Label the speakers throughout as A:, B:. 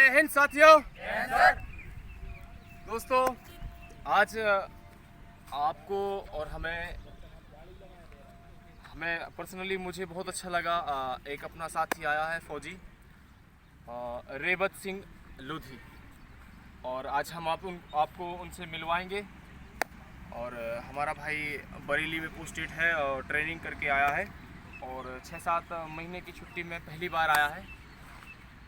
A: जय हिंद साथियों। दोस्तों, आज आपको और हमें पर्सनली मुझे बहुत अच्छा लगा। एक अपना साथी आया है फौजी रेवत सिंह लोधी, और आज हम आपको उनसे मिलवाएंगे। और हमारा भाई बरेली में पोस्टेड है और ट्रेनिंग करके आया है, और 6-7 महीने की छुट्टी में पहली बार आया है।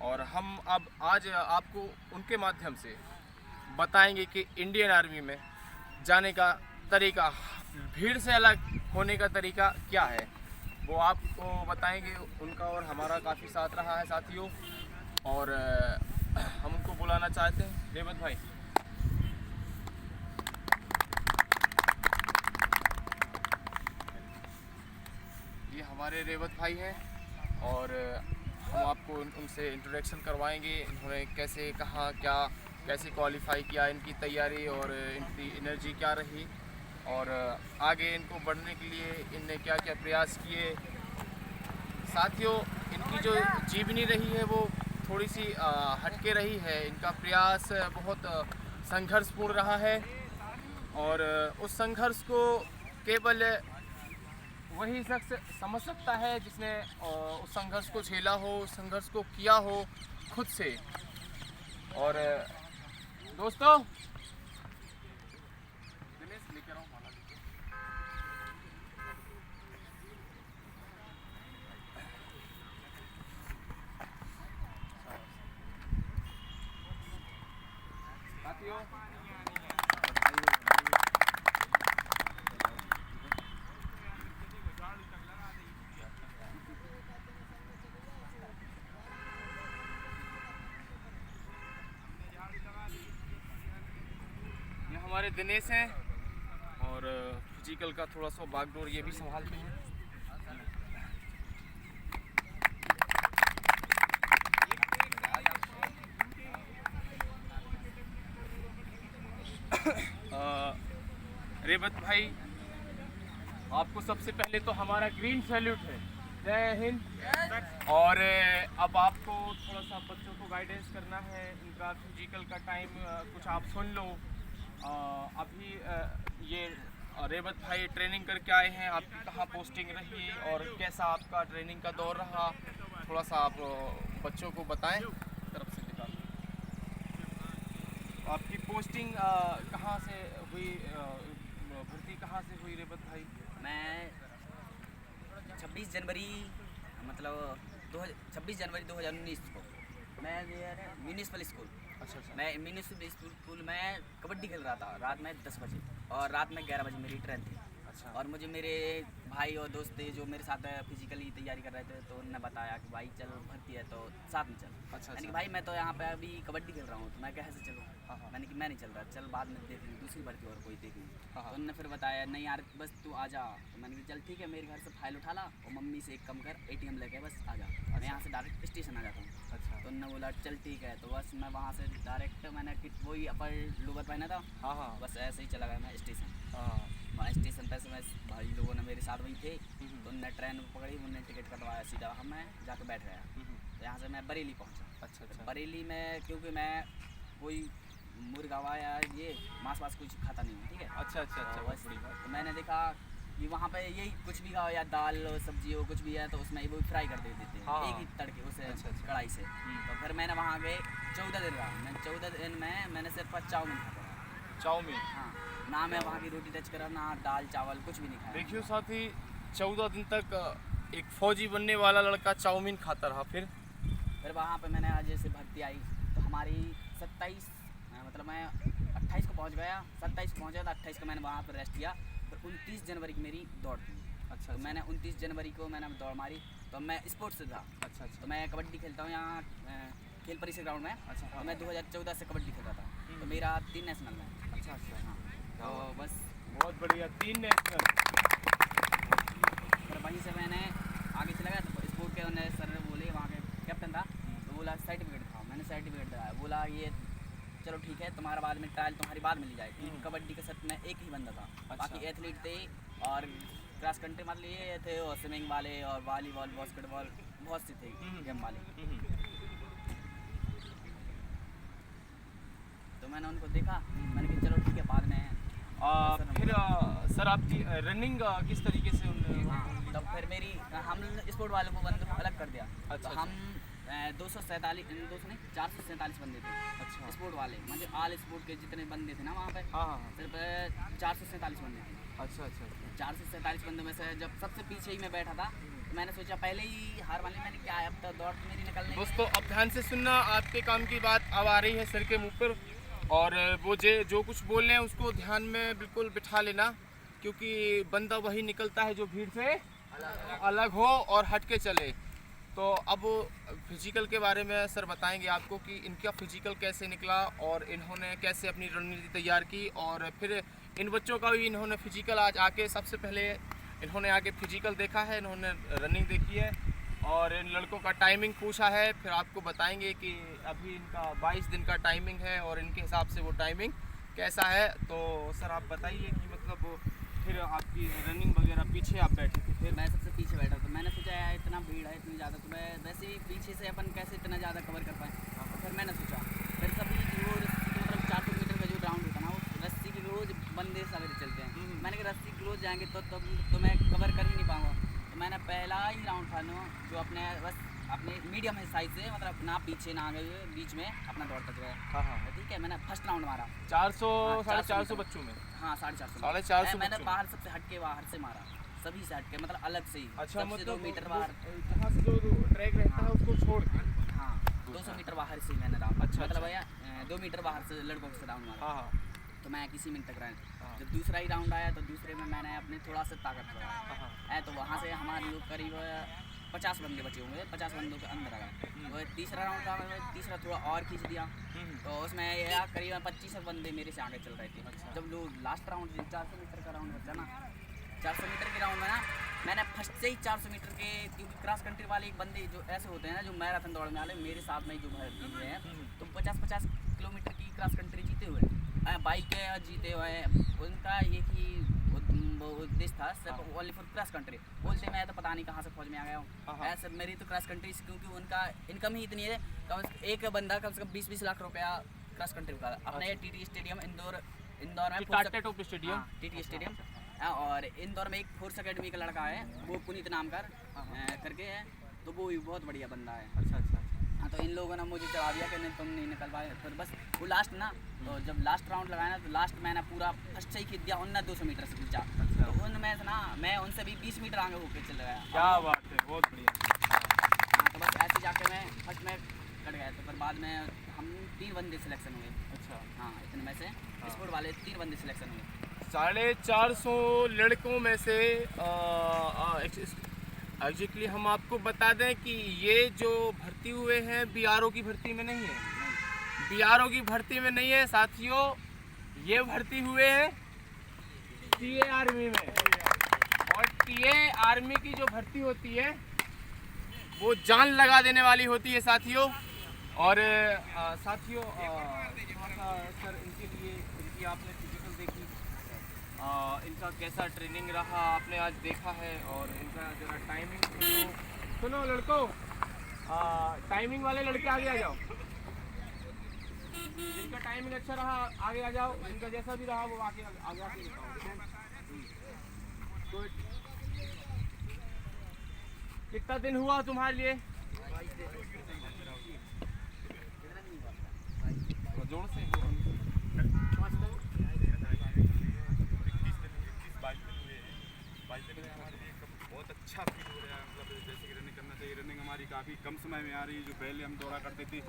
A: और हम अब आज आपको उनके माध्यम से बताएंगे कि इंडियन आर्मी में जाने का तरीका, भीड़ से अलग होने का तरीका क्या है, वो आपको बताएंगे। उनका और हमारा काफ़ी साथ रहा है साथियों, और हम उनको बुलाना चाहते हैं। रेवत भाई, ये हमारे रेवत भाई हैं, और हम आपको उनसे इंट्रोडक्शन करवाएंगे। इन्होंने कैसे, कहाँ, क्या, कैसे क्वालिफाई किया, इनकी तैयारी और इनकी एनर्जी क्या रही, और आगे इनको बढ़ने के लिए इनने क्या क्या प्रयास किए। साथियों, इनकी जो जीवनी रही है वो थोड़ी सी हटके रही है। इनका प्रयास बहुत संघर्षपूर्ण रहा है, और उस संघर्ष को केवल वही शख्स समझ सकता है जिसने उस संघर्ष को झेला हो, उस संघर्ष को किया हो खुद से। और दोस्तों, लेकर आओ माला। साथियों, ये हमारे दिनेश हैं, और फिजिकल का थोड़ा सा बागडोर ये भी संभालते हैं। रेवत भाई, आपको सबसे पहले तो हमारा ग्रीन सैल्यूट है। जय हिंद। और अब आपको थोड़ा सा बच्चों को गाइडेंस करना है। इनका फिजिकल का टाइम कुछ आप सुन लो। अभी ये रेवत भाई ट्रेनिंग करके आए हैं। आपकी कहाँ पोस्टिंग रही और कैसा आपका ट्रेनिंग का दौर रहा, थोड़ा सा आप बच्चों को बताएं। तरफ से दिखा, आपकी पोस्टिंग कहाँ से हुई, भर्ती कहाँ से हुई रेवत भाई?
B: मैं 26 जनवरी 2019 को मैं म्यूनिसिपल स्कूल,
A: अच्छा।
B: मैं म्यूनिसिपल स्कूल में कबड्डी खेल रहा था रात में 10 बजे, और रात में 11 बजे मेरी ट्रेन थी।
A: अच्छा।
B: और मुझे मेरे भाई और दोस्त थे जो मेरे साथ फिजिकली तैयारी कर रहे थे, तो उन्होंने बताया कि भाई चल भर्ती है तो साथ में चल।
A: अच्छा।
B: यानी कि भाई मैं तो यहाँ पे अभी कबड्डी खेल रहा हूँ, तो मैं कैसे चलूँ?
A: हाँ।
B: मैंने कि मैं नहीं चल रहा, चल बाद में देख लूँ, दूसरी भर्ती और कोई देख लूँ।
A: हाँ।
B: तो उन्होंने फिर बताया नहीं यार बस तू आ जा। तो मैंने कहा चल ठीक है, मेरे घर से फाइल उठा ला और मम्मी से एक कम कर ATM लेके बस आ जा। मैं यहाँ से डायरेक्ट स्टेशन आ जाता हूँ।
A: अच्छा।
B: तो उन्होंने बोला चल ठीक है, तो बस मैं वहाँ से डायरेक्ट मैंने वही अपर लोअर पहना था।
A: हाँ।
B: बस ऐसे ही चला गया मैं स्टेशन।
A: हाँ।
B: वहाँ स्टेशन पर से मैं भाई लोगों ने मेरे साथ वही थे, तो उनने ट्रेन पकड़ी, उनने टिकट कटवाया, सीधा मैं जाकर बैठ गया। तो यहाँ से मैं बरेली पहुँचा।
A: अच्छा।
B: बरेली में क्योंकि मैं कोई मुर्गा या ये मांस वास कुछ खाता नहीं हूँ, ठीक है।
A: अच्छा।
B: तो
A: बहुत बड़ी बात।
B: तो मैंने देखा कि वहाँ पे यही कुछ भी खाओ या दाल सब्जी हो कुछ भी है तो उसमें वो फ्राई कर देते थे।
A: हाँ।
B: एक ही तड़के उसे
A: अच्छा।
B: कढ़ाई से। तो फिर मैंने वहाँ गए 14 दिन रहा मैं। 14 दिन में मैंने सिर्फ चाउमीन खाता।
A: चाउमीन?
B: हाँ, ना मैं वहाँ की रोटी टच करा, ना दाल चावल कुछ भी नहीं खाया।
A: देखियो साथी, 14 दिन तक एक फौजी बनने वाला लड़का चाउमीन खाता रहा।
B: फिर वहाँ पे मैंने आज जैसे भर्ती आई तो हमारी 27 मतलब मैं 28 को पहुँच गया, 27 को पहुँचा था, 28 को मैंने वहाँ पर रेस्ट किया। फिर 29 जनवरी की मेरी दौड़ थी।
A: अच्छा।
B: तो मैंने 29 जनवरी को मैंने दौड़ मारी। तो मैं स्पोर्ट्स से था।
A: अच्छा।
B: तो मैं कबड्डी खेलता हूँ यहाँ खेल परिसर ग्राउंड में।
A: अच्छा।
B: तो मैं 2014 से कबड्डी खेल रहा था, तो मेरा 3 नेशनल में।
A: अच्छा।
B: हाँ, तो बस
A: बहुत बढ़िया, 3 नेशनल।
B: फिर वहीं से मैंने आगे चला गया। तो स्पोर्ट के उन्हें सर बोले, वहाँ के कैप्टन था, तो बोला सर्टिफिकेट था। मैंने सर्टिफिकेट दिखाया, बोला ये चलो ठीक है, तुम्हारा बाद में ट्रायल तुम्हारी बाद मिल जाएगी। कबड्डी के सेट में एक ही बंदा था।
A: अच्छा।
B: बाकी एथलीट थे और क्रॉस कंट्री मतलब ये थे, और स्विमिंग वाले और वॉलीबॉल बास्केटबॉल बहुत से थे गेम वाले। मैंने उनको देखा, मैंने कहा चलो ठीक है बाद में
A: फिर सर आपकी रनिंग किस तरीके से उन्होंने
B: तब फिर मेरी हम स्पोर्ट वालों को बंदों को अलग कर दिया।
A: अच्छा,
B: तो हम 447 बंदे थे
A: अच्छा
B: स्पोर्ट वाले, मतलब ऑल स्पोर्ट के जितने बंदे थे ना वहाँ पे
A: हाँ हाँ
B: सिर्फ 447 बंदे थे।
A: अच्छा अच्छा
B: 447 बंदों में से जब सबसे पीछे ही मैं बैठा था तो मैंने सोचा पहले ही हार मान ली, मैंने क्या है अब तो दौड़ तो मेरी निकल नहीं।
A: दोस्तों अब ध्यान से सुनना, आपके काम की बात अब आ रही है सर के मुंह पर, और वो जो कुछ बोल रहे हैं उसको ध्यान में बिल्कुल बिठा लेना, क्योंकि बंदा वही निकलता है जो भीड़ से अलग हो और हट के चले। तो अब फिजिकल के बारे में सर बताएंगे आपको कि इनका फिजिकल कैसे निकला और इन्होंने कैसे अपनी रणनीति तैयार की, और फिर इन बच्चों का भी इन्होंने फिजिकल आज आके सबसे पहले इन्होंने आके फिजिकल देखा है, इन्होंने रनिंग देखी है और इन लड़कों का टाइमिंग पूछा है। फिर आपको बताएंगे कि अभी इनका 22 दिन का टाइमिंग है और इनके हिसाब से वो टाइमिंग कैसा है। तो सर आप बताइए कि मतलब फिर आपकी रनिंग वगैरह पीछे आप बैठे थे, फिर
B: मैं सबसे पीछे बैठा था। मैंने सोचा यार इतना भीड़ है इतनी ज़्यादा, तो मैं वैसे ही पीछे से अपन कैसे इतना ज़्यादा कवर कर पाए। तो फिर मैंने सोचा फिर सभी वो रस्सी के मतलब 400 मीटर का जो राउंड होता ना, वो रस्सी की रोज़ बंदे सवेरे चलते हैं। मैंने कहा रस्सी की रोज़ जाएंगे तो मैं कवर कर ही नहीं पाऊँगा। तो मैंने पहला ही राउंड था ना जो अपने बस अपने मीडियम साइज से, मतलब ना पीछे ना आगे बीच में अपना दौड़ता जो है।
A: हाँ हाँ
B: ठीक है, मैंने फर्स्ट राउंड मारा
A: 400
B: हाँ,
A: 450 बच्चों में।
B: हाँ 450
A: 450
B: मैंने
A: बच्चों।
B: बाहर सबसे हट के बाहर से मारा, सभी से हट के मतलब अलग से ही।
A: अच्छा
B: सबसे
A: मतलब
B: 2 मीटर बाहर,
A: जहाँ से जो ट्रैक रहता है उसको छोड़ के।
B: हाँ 200 मीटर बाहर से ही मैंने राउंड,
A: अच्छा,
B: मतलब
A: अच्छा।
B: भैया 2 मीटर बाहर से लड़कों से राउंड मारा।
A: हाँ हाँ
B: तो मैं किसी मिनट तक
A: हाँ।
B: रहा। जब दूसरा ही राउंड आया तो दूसरे में मैंने अपने थोड़ा सा ताकत
A: हाँ
B: लगाया
A: हाँ
B: तो वहाँ से हमारे लोग करीब 50 बंदे बचे होंगे, 50 बंदों के अंदर आ गए। तो तीसरा राउंड था, मैं तीसरा थोड़ा और खींच दिया तो उसमें यह करीबन 25 बंदे मेरे से आगे चल रहे थे।
A: अच्छा।
B: जब लोग लास्ट राउंड 400 मीटर का राउंड बचा ना, 400 मीटर के राउंड में ना मैंने फर्स्ट से ही 400 मीटर के, क्योंकि क्रॉस कंट्री वाले एक बंदे जो ऐसे होते हैं ना जो मैराथन दौड़ में वाले मेरे साथ में जो भर्ती हुए हैं, तो 50-50 किलोमीटर की क्रॉस कंट्री जीते हुए हैं, बाइक के जीते हुए हैं। उनका एक ही उद्देश्य था सिर्फ ओनली फॉर क्रॉस कंट्री। बोलते मैं तो पता नहीं कहाँ से फौज में आ गया हूँ ऐसे, मेरी तो क्रॉस कंट्री क्योंकि उनका इनकम ही इतनी है, एक बंदा कम से कम 20-20 लाख रुपया क्रॉस कंट्री का। अपने ये टीटी स्टेडियम इंदौर में
A: Tata top stadium,
B: TT stadium, और इंदौर में एक फोर्स अकेडमी का लड़का है वो पुनीत नाम करके है, तो वो भी बहुत बढ़िया बंदा है।
A: अच्छा अच्छा
B: हाँ तो इन लोगों ने मुझे चढ़ा दिया कि नहीं तुम नहीं निकल पाए। फिर बस वो लास्ट ना, तो जब लास्ट राउंड लगाया ना तो लास्ट मैंने पूरा फर्स्ट से ही खींच दिया, उनने 200 मीटर से खींचा।
A: अच्छा।
B: तो उनमें से ना मैं उनसे भी 20 मीटर आगे होकर चल गया।
A: क्या बात है, बहुत बढ़िया।
B: हाँ तो बस ऐसे जाके मैं फर्स्ट में कट गया। तो फिर बाद में हम 3 बंदे सिलेक्शन हुए।
A: अच्छा
B: हाँ इतने में से स्पोर्ट वाले 3 बंदे सिलेक्शन हुए।
A: 450 लड़कों में से एग्जैक्टली हम आपको बता दें कि ये जो भर्ती हुए हैं बीआरओ की भर्ती में नहीं है, बीआरओ की भर्ती में नहीं है साथियों, ये भर्ती हुए हैं टीए आर्मी में। और टीए आर्मी की जो भर्ती होती है वो जान लगा देने वाली होती है साथियों। और साथियों सर इनके लिए इनकी आपने फिजिकल देखी, इनका कैसा ट्रेनिंग रहा आपने आज देखा है, और इनका जरा टाइमिंग सुनो लड़कों, टाइमिंग वाले लड़के आगे आ जाओ, जिनका टाइमिंग अच्छा रहा आगे आ जाओ, जिनका जैसा भी रहा वो आगे आके बताओ। कितना दिन हुआ तुम्हारे लिए? जोर से
C: बहुत अच्छा फील हो रहा है, मतलब जैसे कि रनिंग करना चाहिए। रनिंग हमारी काफ़ी कम समय में आ रही है। जो पहले हम दौड़ा करते थे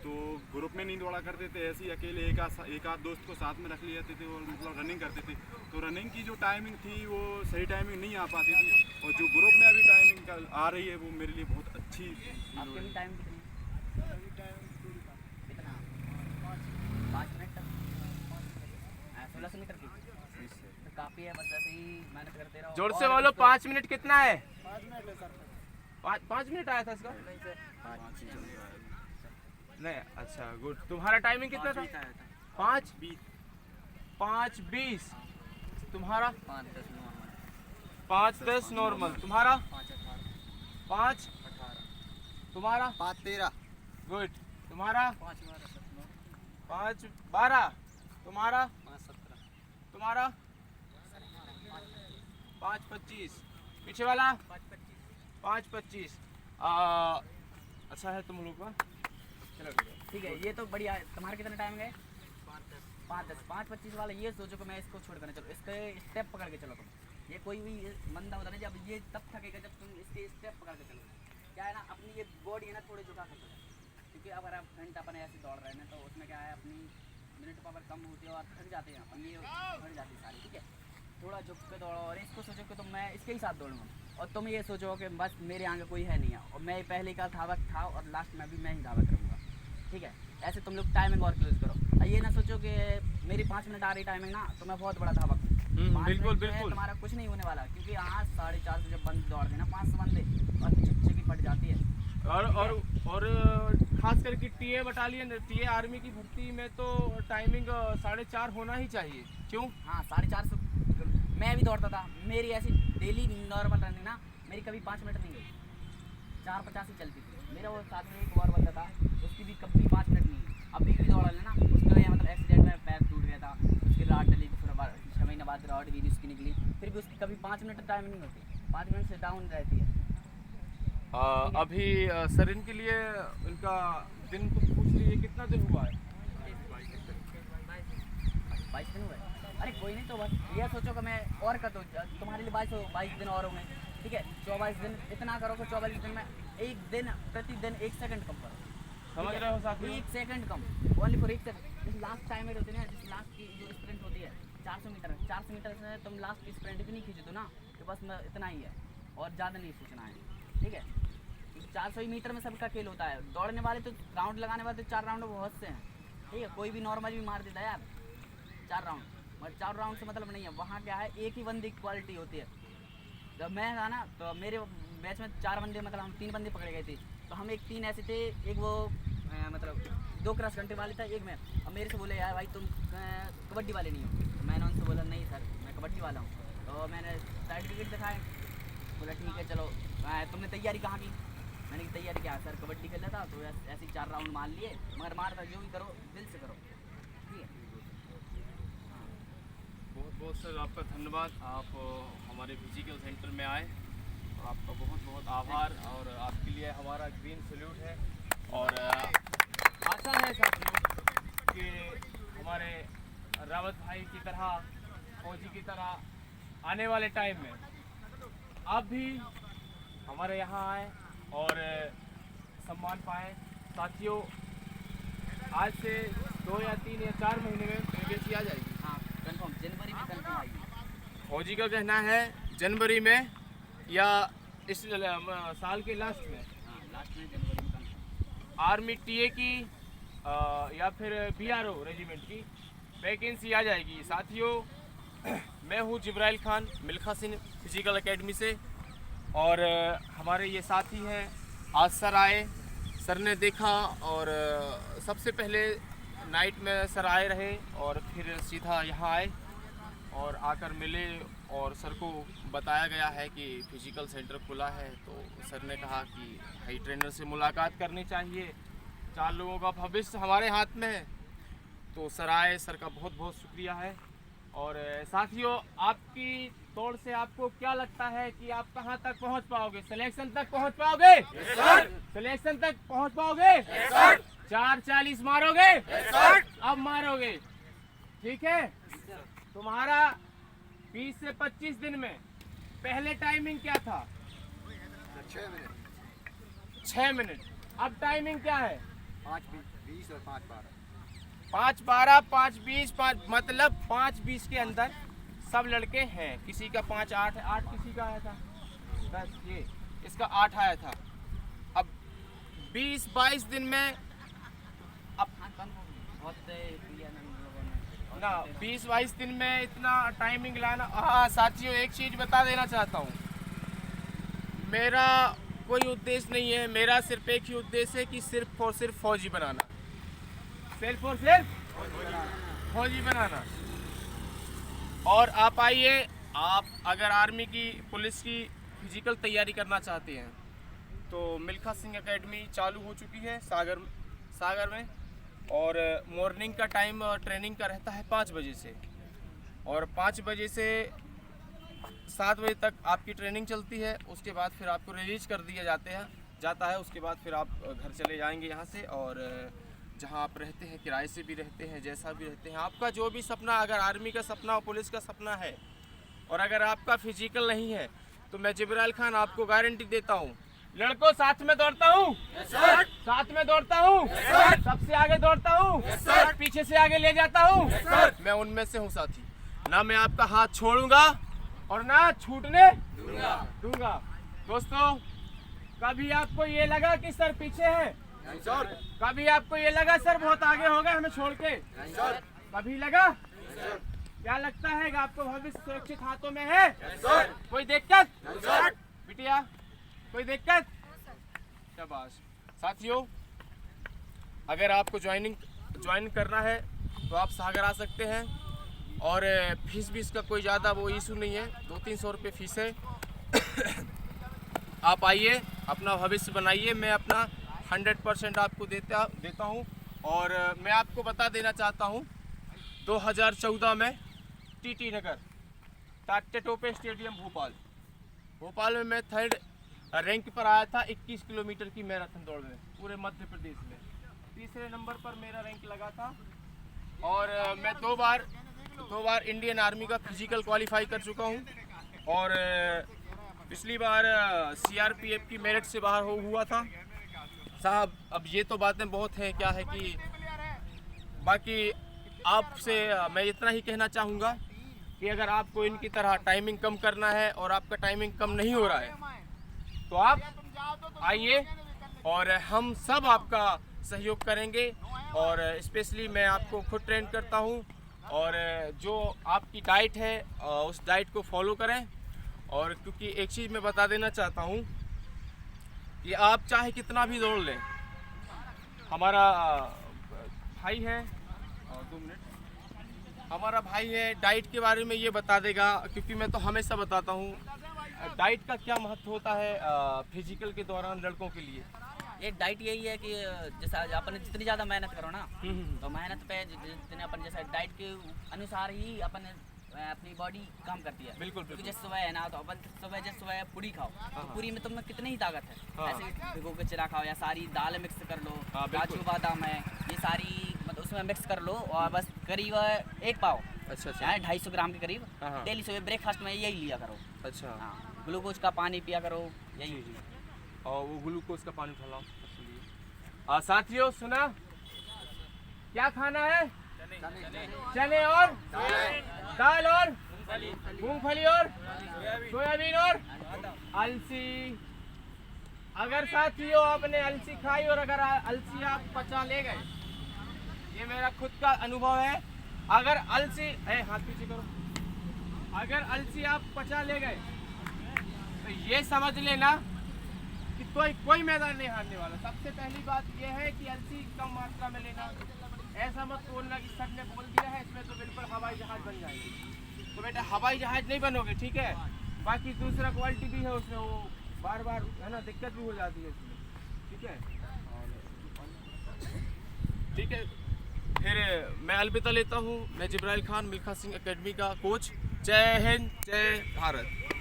C: तो ग्रुप में नहीं दौड़ा करते थे, ऐसे ही अकेले एक आध दोस्त को साथ में रख लिए जाते थे और मतलब रनिंग करते थे। तो रनिंग की जो टाइमिंग थी वो सही टाइमिंग नहीं आ पाती थी, और जो ग्रुप में अभी टाइमिंग आ रही है वो मेरे लिए बहुत अच्छी।
B: आपके भी टाइम कितना? 5 मिनट तक 1600 मीटर की तो काफ़ी है। बस ऐसे ही मेहनत करते रहो।
A: जोर से बोलो। 5 मिनट कितना है? 5 मिनट आया था इसका नहीं? अच्छा गुड। तुम्हारा टाइमिंग कितना था? 5:20। तुम्हारा 5:10 नॉर्मल। तुम्हारा 5 तुम्हारा
D: 5:13
A: गुड। तुम्हारा 5:12। तुम्हारा 5:17। 5:25। पीछे वाला 5:25। अच्छा है तुम लोग का। चलो
B: ठीक है, ये तो बढ़िया है। तुम्हारा कितना टाइम गए? 5:10। 5:25 वाला ये सोचो कि मैं इसको छोड़ कर चलो, इसके स्टेप पकड़ के चलो तुम। ये कोई भी बंदा होता है ना, जब ये तब थकेगा जब तुम इसके स्टेप पकड़ के चलो। क्या है ना, अपनी ये बॉडी है ना थोड़ी झुका कर चलो, क्योंकि अगर आप घंटा अपन ऐसे दौड़ रहे हैं ना, तो उसमें क्या है अपनी मिनट पावर कम होती है और थक जाते हैं अपन, ये बढ़ जाती है सारी। ठीक है, थोड़ा झुक के दौड़ो और इसको सोचो कि तुम मैं इसके ही साथ दौड़ूंगा, और तुम ये सोचो कि बस मेरे आगे कोई है नहीं है और मैं पहले का धावक था और लास्ट में भी मैं ही धावक रहूँगा। ठीक है, ऐसे तुम लोग टाइमिंग और क्लोज करो। और ये ना सोचो कि मेरी 5 मिनट आ रही टाइमिंग ना, तो मैं बहुत बड़ा धावक हूँ। 5
A: बिल्कुल
B: मिनट में
A: बिल्कुल।
B: तुम्हारा कुछ नहीं होने वाला, क्योंकि यहाँ 4:30 जब बंद दौड़ते हैं ना 500 बंदे, और चिपचिपी फट जाती है।
A: और खास करके टीए बटालियन, टीए आर्मी की भर्ती में तो टाइमिंग 4:30 होना ही चाहिए। क्यों?
B: हाँ 450 मैं भी दौड़ता था, मेरी ऐसी डेली नॉर्मल रनिंग ना मेरी कभी 5 मिनट नहीं गई, 4:50 ही चलती थी। मेरा वो साथ में एक और बंदा था, उसकी भी कभी 5 मिनट नहीं गई। अभी भी दौड़ा लेना, उसका ये मतलब एक्सीडेंट में पैर टूट गया था, उसकी राड डली थी, फिर 6 महीने बाद राड भी उसकी निकली, फिर भी उसकी कभी 5 मिनट टाइम नहीं होती, 5 मिनट से डाउन रहती है।
A: अभी सर इनके लिए इनका दिन तो पूछ लीजिए, कितना दिन हुआ है?
B: 22 दिन हुए। अरे कोई नहीं, तो बस ये सोचो कि मैं और कर दूँ तुम्हारे लिए 22 दिन और होंगे। ठीक है, 24 दिन इतना करो कि 24 दिन में एक दिन प्रतिदिन 1 सेकंड कम करो।
A: समझ रहे हो साथियों?
B: 1 second come, only for 1 second. जिस लास्ट टाइम होती है ना, जिस लास्ट की जो स्प्रिंट होती है 400 मीटर, 400 मीटर से तुम लास्ट की स्प्रिंट इतनी खींच दो ना कि बस मैं इतना ही है और ज़्यादा नहीं सोचना है। ठीक है, 400 मीटर में सबका खेल होता है। दौड़ने वाले तो राउंड लगाने वाले तो 4 राउंड बहुत से हैं। ठीक है, कोई भी नॉर्मल भी मार देता है यार 4 राउंड, मगर 4 राउंड से मतलब नहीं है। वहाँ क्या है, एक ही बंदे की क्वालिटी होती है। जब मैं था ना, तो मेरे बैच में 4 बंदे, मतलब हम 3 बंदे पकड़े गए थे, तो हम एक 3 ऐसे थे, एक वो मतलब 2 क्रॉस कंट्री वाले था, एक मैं। अब मेरे से बोले यार भाई तुम कबड्डी वाले नहीं हो, तो मैंने उनसे बोला नहीं सर मैं कबड्डी वाला हूँ। तो मैंने सर्टिफिकेट दिखाए, बोला ठीक है चलो तुमने तैयारी कहाँ की? मैंने तैयारी किया सर कबड्डी खेला था, तो ऐसे 4 राउंड मार लिए, मगर मारता जो भी करो दिल से करो। ठीक है,
A: बहुत बहुत सर आपका धन्यवाद, आप हमारे फिजिकल सेंटर में आए और आपका बहुत बहुत आभार, और आपके लिए हमारा ग्रीन सैल्यूट है। और आशा है साथियों कि हमारे रावत भाई की तरह, फौजी की तरह आने वाले टाइम में आप भी हमारे यहाँ आए और सम्मान पाएँ। साथियों, आज से 2 या 3 या 4 महीने में वैकेंसी आ जाएगी।
B: हाँ कंफर्म, जनवरी में कंफर्म आएगी।
A: फौजी का कहना है जनवरी में या इस साल के लास्ट में।
B: हाँ लास्ट में जनवरी में कंफर्म।
A: आर्मी टीए की या फिर बीआरओ रेजिमेंट की वैकेंसी आ जाएगी। साथियों, मैं हूँ जिब्राइल खान मिल्खा सिंह फिजिकल एकेडमी से, और हमारे ये साथी हैं। आज सर आए, सर ने देखा, और सबसे पहले नाइट में सर आए रहे और फिर सीधा यहाँ आए और आकर मिले, और सर को बताया गया है कि फिजिकल सेंटर खुला है। तो सर ने कहा कि हाई ट्रेनर से मुलाकात करनी चाहिए, 4 लोगों का भविष्य हमारे हाथ में है। तो सर आए, सर का बहुत बहुत शुक्रिया है। और साथियों, आपकी दौड़ से आपको क्या लगता है कि आप कहां तक पहुंच पाओगे? सिलेक्शन तक पहुंच पाओगे? सिलेक्शन तक पहुंच पाओगे? 4:40 मारोगे? अब मारोगे, ठीक है? तुम्हारा 20 से 25 दिन में पहले टाइमिंग क्या था? 6 मिनट। अब टाइमिंग क्या है?
D: 5:20 और 5:12।
A: 5:12, 5:20, 5 मतलब 5:20 के अंदर सब लड़के हैं। किसी का 5:08, 8 किसी का आया था, बस ये इसका 8 आया था। अब 20-22 दिन में
B: अब हाँ कंफर्म बहुत किया ना हम लोगों ने।
A: ना 20-22 दिन में इतना टाइमिंग लाना। हाँ साथियों, एक चीज़ बता देना चाहता हूँ, मेरा कोई उद्देश्य नहीं है। मेरा सिर्फ एक ही उद्देश्य है कि सिर्फ और सिर्फ फौजी बनाना, सिर्फ और सिर्फ फौजी बनाना। और आप आइए, आप अगर आर्मी की, पुलिस की फिजिकल तैयारी करना चाहते हैं तो मिल्खा सिंह एकेडमी चालू हो चुकी है सागर में। और मॉर्निंग का टाइम ट्रेनिंग का रहता है 5 बजे से, और 5 बजे से 7 बजे तक आपकी ट्रेनिंग चलती है। उसके बाद फिर आपको रिलीज कर दिया जाता है। उसके बाद फिर आप घर चले जाएंगे यहाँ से, और जहाँ आप रहते हैं, किराए से भी रहते हैं, जैसा भी रहते हैं, आपका जो भी सपना, अगर आर्मी का सपना और पुलिस का सपना है, और अगर आपका फिजिकल नहीं है, तो मैं जिब्राइल खान आपको गारंटी देता हूँ, लड़कों साथ में दौड़ता हूँ, साथ में दौड़ता हूँ, सबसे आगे दौड़ता हूँ, पीछे से आगे ले जाता हूँ, मैं उनमें से हूँ साथी। ना मैं आपका हाथ छोड़ूंगा और ना छूटने दूंगा। दोस्तों, कभी आपको ये लगा कि सर पीछे है? कभी आपको ये लगा सर बहुत आगे हो गए हमें छोड़ के? कभी लगा? क्या लगता है कि आपको भविष्य सुरक्षित हाथों में है? कोई दिक्कत बिटिया? कोई दिक्कत? शाबाश। साथियों, अगर आपको ज्वाइन करना है तो आप सागर आ सकते हैं, और फीस भी इसका कोई ज़्यादा वो इशू नहीं है, 200-300 रुपये फीस है। आप आइए, अपना भविष्य बनाइए। मैं अपना 100% आपको देता हूँ। और मैं आपको बता देना चाहता हूँ, 2014 में टीटी नगर टाटे टोपे स्टेडियम भोपाल में मैं 3rd रैंक पर आया था 21 किलोमीटर की मैराथन दौड़ में, पूरे मध्य प्रदेश में 3रे नंबर पर मेरा रैंक लगा था। और मैं दो बार इंडियन आर्मी का फिजिकल क्वालिफाई कर चुका हूँ, और पिछली बार CRPF की मेरिट से बाहर हुआ था। साहब, अब ये तो बातें बहुत हैं, क्या है कि बाकी आपसे मैं इतना ही कहना चाहूँगा कि अगर आपको इनकी तरह टाइमिंग कम करना है, और आपका टाइमिंग कम नहीं हो रहा है, तो आप आइए और हम सब आपका सहयोग करेंगे। और स्पेशली मैं आपको खुद ट्रेन करता हूँ, और जो आपकी डाइट है उस डाइट को फॉलो करें। और क्योंकि एक चीज़ मैं बता देना चाहता हूँ कि आप चाहे कितना भी दौड़ लें, हमारा भाई है, 2 मिनट, हमारा भाई है, डाइट के बारे में ये बता देगा, क्योंकि मैं तो हमेशा बताता हूँ डाइट का क्या महत्व होता है फिजिकल के दौरान लड़कों के लिए।
B: एक डाइट यही है कि जैसा अपन जितनी ज़्यादा मेहनत करो ना, तो मेहनत पे जितने अपन जैसा डाइट के अनुसार ही अपन अपनी बॉडी काम करती है।
A: बिल्कुल।
B: क्योंकि जैसे सुबह है ना, तो अपन सुबह पूरी खाओ, तो पूरी में तुम में कितनी ही ताकत है। ऐसे भिगो के चिरा खाओ, या सारी दाल मिक्स कर लो, काजू बादाम है, ये सारी मतलब उसमें मिक्स कर लो, और बस करीब 1 पाव,
A: अच्छा,
B: 250 ग्राम के करीब डेली सुबह ब्रेकफास्ट में यही लिया करो।
A: अच्छा।
B: हाँ, ग्लूकोज का पानी पिया करो, यही।
A: और वो ग्लूकोज का पानी उठाओ। साथियों, सुना क्या खाना है? चने और दाल और मूंगफली और सोयाबीन और अलसी। अगर साथियों आपने अलसी खाई और अगर अलसी आप पचा ले गए, ये मेरा खुद का अनुभव है, अगर अलसी हाथ पीछे करो, अगर अलसी आप पचा ले गए तो ये समझ लेना कि कोई मैदान नहीं हारने वाला। सबसे पहली बात यह है कि अलसी कम मात्रा में लेना। ऐसा मत बोलना कि सर ने बोल दिया है इसमें तो बिल्कुल हवाई जहाज बन जाएगी, तो बेटा हवाई जहाज नहीं बनोगे, ठीक है। बाकी दूसरा क्वालिटी भी है उसमें, वो बार है ना, दिक्कत भी हो जाती है उसमें, ठीक है। ठीक है, फिर मैं अलविदा लेता हूँ। मैं जिब्राइल खान, मिल्खा सिंह एकेडमी का कोच। जय हिंद, जय भारत।